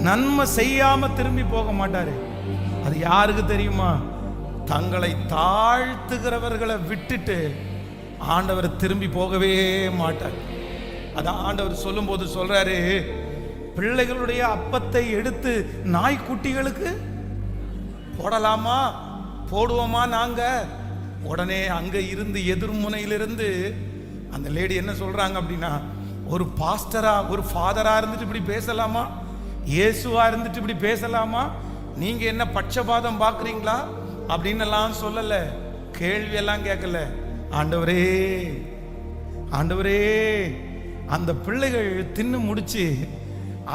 நன்மை செய்யாம திரும்பி போக மாட்டாரு. அது யாருக்கு தெரியுமா? தங்களை தாழ்த்துகிறவர்களை விட்டுட்டு ஆண்டவர் திரும்பி போகவே மாட்டார். அதான் ஆண்டவர் சொல்லும் போது சொல்றாரு, பிள்ளைகளுடைய அப்பத்தை எடுத்து நாய்க்குட்டிகளுக்கு போடலாமா, போடுவோமா நாங்க? உடனே அங்க இருந்து எதிர்முனையிலிருந்து அந்த லேடி என்ன சொல்றாங்க அப்படின்னா, ஒரு பாஸ்டரா ஒரு ஃபாதரா இருந்துட்டு இப்படி பேசலாமா? இயேசுவா இருந்துட்டு இப்படி பேசலாமா? நீங்க என்ன பட்சபாதம் பார்க்குறீங்களா அப்படின்னு எல்லாம் சொல்லல, கேள்வி எல்லாம் கேட்கல. ஆண்டவரே ஆண்டவரே, அந்த பிள்ளைகள் தின்னு முடிச்சு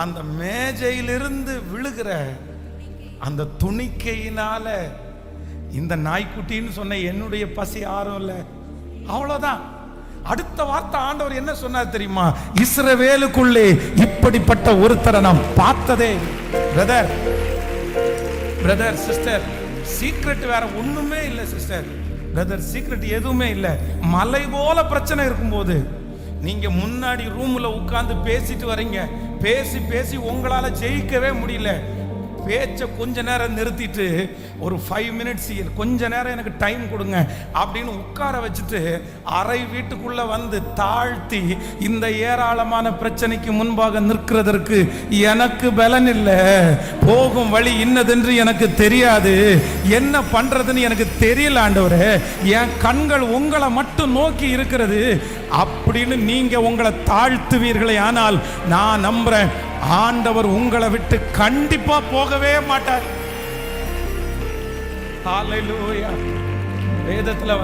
அந்த மேஜையிலிருந்து விழுகிற அந்த துணிக்கையினால இந்த நாய்க்குட்டின்னு சொன்ன என்னுடைய பசி ஆறும் இல்லை. அவ்வளவுதான். அடுத்த வார்த்தை ஆண்டவர் என்ன சொன்னார் தெரியுமா? இஸ்ரவேலுக்குள்ளே இப்படிப்பட்ட ஒருத்தரை நாம் பார்த்ததே. பிரதர் சிஸ்டர், சீக்ரெட் வேற ஒண்ணுமே இல்லை சிஸ்டர். பிரதர், சீக்ரெட் எதுவுமே இல்லை. மலை போல பிரச்சனை இருக்கும்போது நீங்க முன்னாடி ரூம்ல உட்கார்ந்து பேசிட்டு வரீங்க, பேசி பேசி உங்களால ஜெயிக்கவே முடியல. பேச்சை கொஞ்ச நேரம் நிறுத்திட்டு ஒரு 5 மினிட்ஸ் கொஞ்ச நேரம் எனக்கு டைம் கொடுங்க அப்படின்னு உட்கார வச்சுட்டு அறை வீட்டுக்குள்ள வந்து தாழ்த்தி இந்த ஏராளமான பிரச்சனைக்கு முன்பாக நிற்கிறதற்கு எனக்கு பலன் இல்லை. போகும் வழி இன்னதென்று எனக்கு தெரியாது, என்ன பண்றதுன்னு எனக்கு தெரியல ஆண்டவரே, என் கண்கள் உங்களை மட்டும் நோக்கி இருக்கிறது அப்படின்னு நீங்க உங்களை தாழ்த்துவீர்களே, ஆனால் நான் நம்புறேன் ஆண்டவர் உங்களை விட்டு கண்டிப்பா போகவே மாட்டார். ஹல்லேலூயா. வேதத்துல